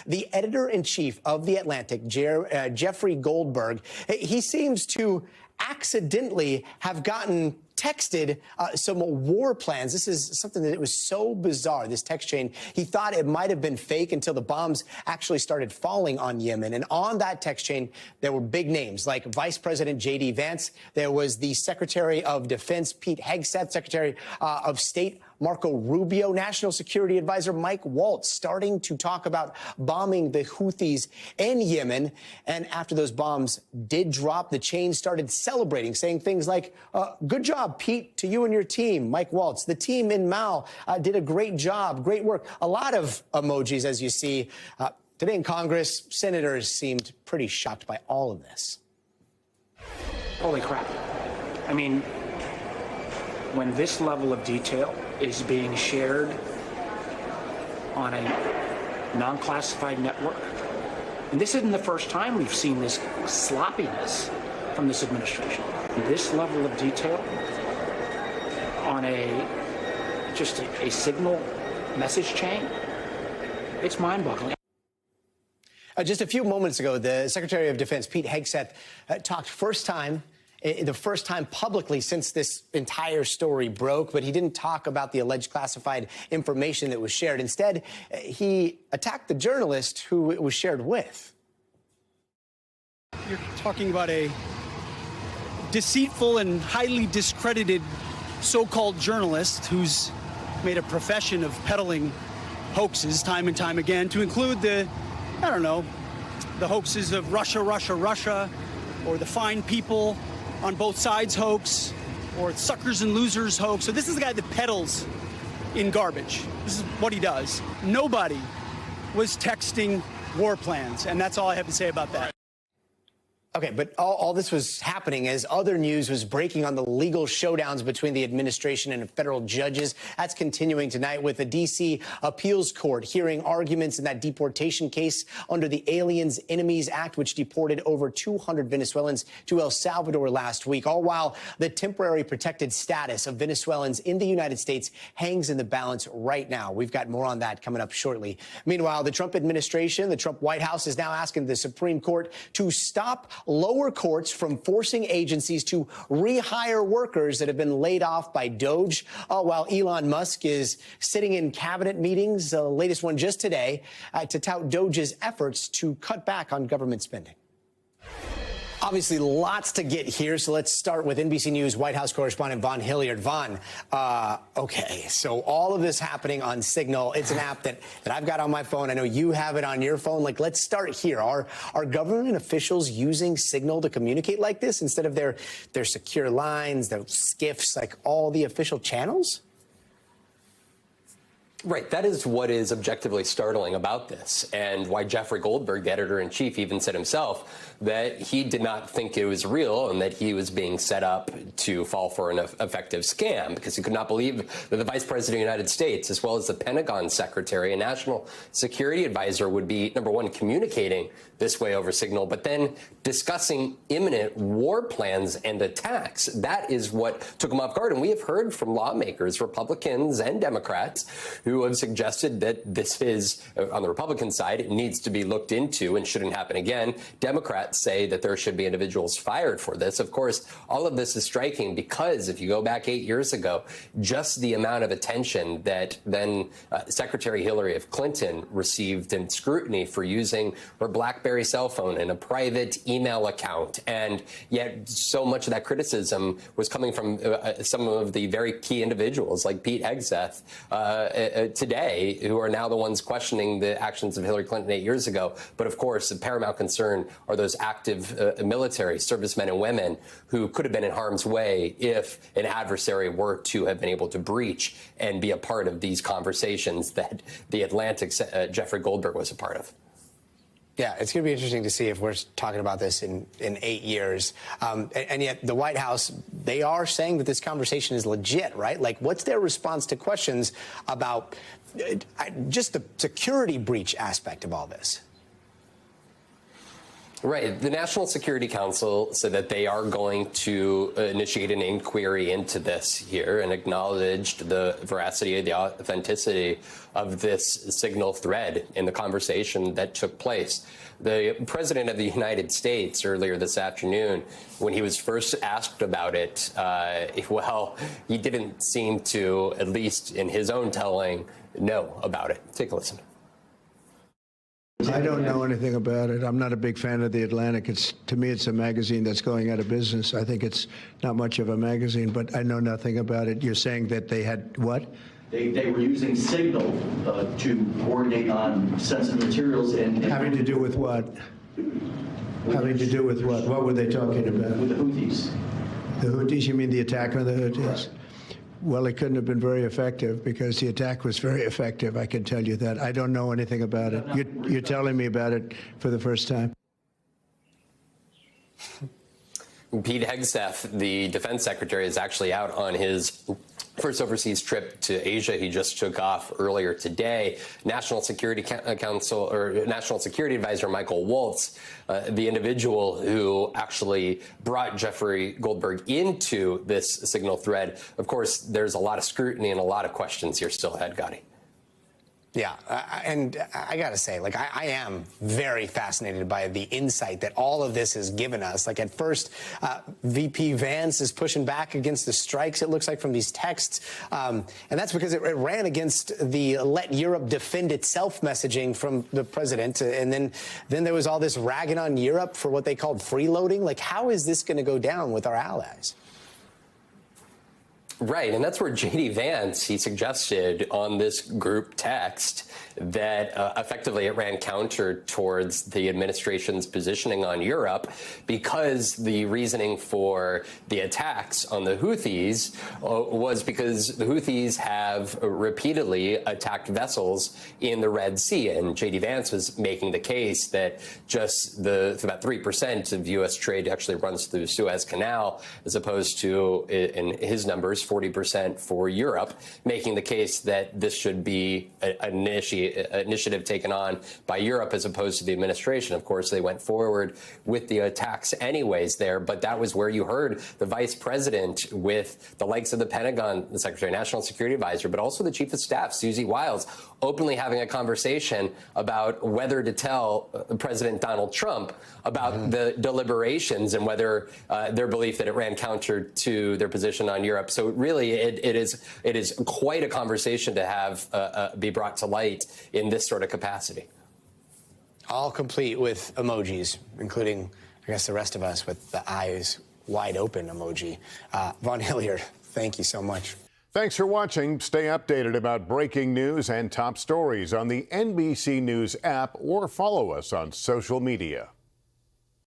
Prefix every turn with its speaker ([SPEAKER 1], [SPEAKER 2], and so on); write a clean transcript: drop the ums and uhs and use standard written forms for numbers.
[SPEAKER 1] the editor-in-chief of The Atlantic, Jeffrey Goldberg, he seems to accidentally have gotten texted some war plans. This is something that was so bizarre, this text chain. He thought it might have been fake until the bombs actually started falling on Yemen. And on that text chain, there were big names like Vice President J.D. Vance. There was the Secretary of Defense, Pete Hegseth, Secretary of State, Marco Rubio, National Security Advisor Mike Waltz, starting to talk about bombing the Houthis in Yemen. And after those bombs did drop, the chain started celebrating, saying things like, good job, Pete, to you and your team. Mike Waltz, the team in Mal did a great job, great work. A lot of emojis, as you see. Today in Congress, senators seemed pretty shocked by all of this.
[SPEAKER 2] Holy crap. I mean, when this level of detail is being shared on a non-classified network, and this isn't the first time we've seen this sloppiness from this administration. This level of detail on just a signal message chain, it's mind-boggling.
[SPEAKER 1] Just a few moments ago, the Secretary of Defense, Pete Hegseth, talked the first time publicly since this entire story broke, but he didn't talk about the alleged classified information that was shared. Instead, he attacked the journalist who it was shared with.
[SPEAKER 3] You're talking about a deceitful and highly discredited so-called journalist who's made a profession of peddling hoaxes time and time again, to include the hoaxes of Russia, or the fine people on both sides hoax, or suckers and losers hoax. So this is the guy that peddles in garbage. This is what he does. Nobody was texting war plans, and that's all I have to say about that.
[SPEAKER 1] Okay, but all this was happening as other news was breaking on the legal showdowns between the administration and federal judges. That's continuing tonight with the D.C. Appeals Court hearing arguments in that deportation case under the Aliens Enemies Act, which deported over 200 Venezuelans to El Salvador last week, all while the temporary protected status of Venezuelans in the United States hangs in the balance right now. We've got more on that coming up shortly. Meanwhile, the Trump administration, the Trump White House, is now asking the Supreme Court to stop lower courts from forcing agencies to rehire workers that have been laid off by DOJ, while Elon Musk is sitting in cabinet meetings, the latest one just today, to tout DOJ's efforts to cut back on government spending. Obviously, lots to get here, so let's start with NBC News White House correspondent Vaughn Hilliard. Vaughn, okay, so all of this happening on Signal. It's an app that I've got on my phone. I know you have it on your phone. Like, let's start here. Are government officials using Signal to communicate like this instead of their secure lines, their skiffs, like all the official channels?
[SPEAKER 4] Right. That is what is objectively startling about this, and why Jeffrey Goldberg, the editor-in-chief, even said himself that he did not think it was real and that he was being set up to fall for an effective scam, because he could not believe that the Vice President of the United States, as well as the Pentagon Secretary and National Security Advisor, would be, number one, communicating this way over Signal, but then discussing imminent war plans and attacks. That is what took him off guard. And we have heard from lawmakers, Republicans and Democrats, who have suggested that this is, on the Republican side, it needs to be looked into and shouldn't happen again. Democrats say that there should be individuals fired for this. Of course, all of this is striking because if you go back 8 years ago, just the amount of attention that then Secretary Hillary Clinton received and scrutiny for using her BlackBerry cell phone and a private email account. And yet so much of that criticism was coming from some of the very key individuals like Pete Hegseth today, who are now the ones questioning the actions of Hillary Clinton 8 years ago. But of course, the paramount concern are those active military servicemen and women who could have been in harm's way if an adversary were to have been able to breach and be a part of these conversations that the Atlantic's Jeffrey Goldberg was a part of.
[SPEAKER 1] Yeah, it's going to be interesting to see if we're talking about this in 8 years. And yet the White House, they are saying that this conversation is legit, right? Like, what's their response to questions about just the security breach aspect of all this?
[SPEAKER 4] Right. The National Security Council said that they are going to initiate an inquiry into this here and acknowledged the veracity, the authenticity of this signal thread in the conversation that took place. The President of the United States earlier this afternoon, when he was first asked about it, well, he didn't seem to, at least in his own telling, know about it. Take a listen.
[SPEAKER 5] I don't know anything about it. I'm not a big fan of The Atlantic. To me, it's a magazine that's going out of business. I think it's not much of a magazine, but I know nothing about it. You're saying that they had what?
[SPEAKER 6] They were using Signal to coordinate on sensitive materials and
[SPEAKER 5] having to do with what? Having to do with what? What were they talking about?
[SPEAKER 6] With the Houthis.
[SPEAKER 5] The Houthis? You mean the attack on the Houthis? Right. Well, it couldn't have been very effective because the attack was very effective. I can tell you that. I don't know anything about it. You're telling me about it for the first time.
[SPEAKER 4] Pete Hegseth, the defense secretary, is actually out on his first overseas trip to Asia. He just took off earlier today. National Security Council or National Security Advisor Michael Waltz, the individual who actually brought Jeffrey Goldberg into this signal thread. Of course, there's a lot of scrutiny and a lot of questions here still ahead, Gotti.
[SPEAKER 1] Yeah, and I got to say, like, I am very fascinated by the insight that all of this has given us. Like, at first, VP Vance is pushing back against the strikes, it looks like, from these texts. And that's because it ran against the let Europe defend itself messaging from the president. And then there was all this ragging on Europe for what they called freeloading. Like, how is this going to go down with our allies?
[SPEAKER 4] Right, and that's where J.D. Vance, he suggested on this group text that effectively it ran counter towards the administration's positioning on Europe because the reasoning for the attacks on the Houthis was because the Houthis have repeatedly attacked vessels in the Red Sea. And J.D. Vance was making the case that just about 3% of U.S. trade actually runs through the Suez Canal, as opposed to, in his numbers, 40% for Europe, making the case that this should be an initiative taken on by Europe as opposed to the administration. Of course, they went forward with the attacks anyways there, but that was where you heard the vice president with the likes of the Pentagon, the Secretary of National Security Advisor, but also the Chief of Staff, Susie Wiles, openly having a conversation about whether to tell President Donald Trump about the deliberations and whether their belief that it ran counter to their position on Europe. So really, it is quite a conversation to have be brought to light in this sort of capacity.
[SPEAKER 1] All complete with emojis, including, I guess, the rest of us with the eyes wide open emoji. Von Hilliard, thank you so much.
[SPEAKER 7] Thanks for watching. Stay updated about breaking news and top stories on the NBC News app or follow us on social media.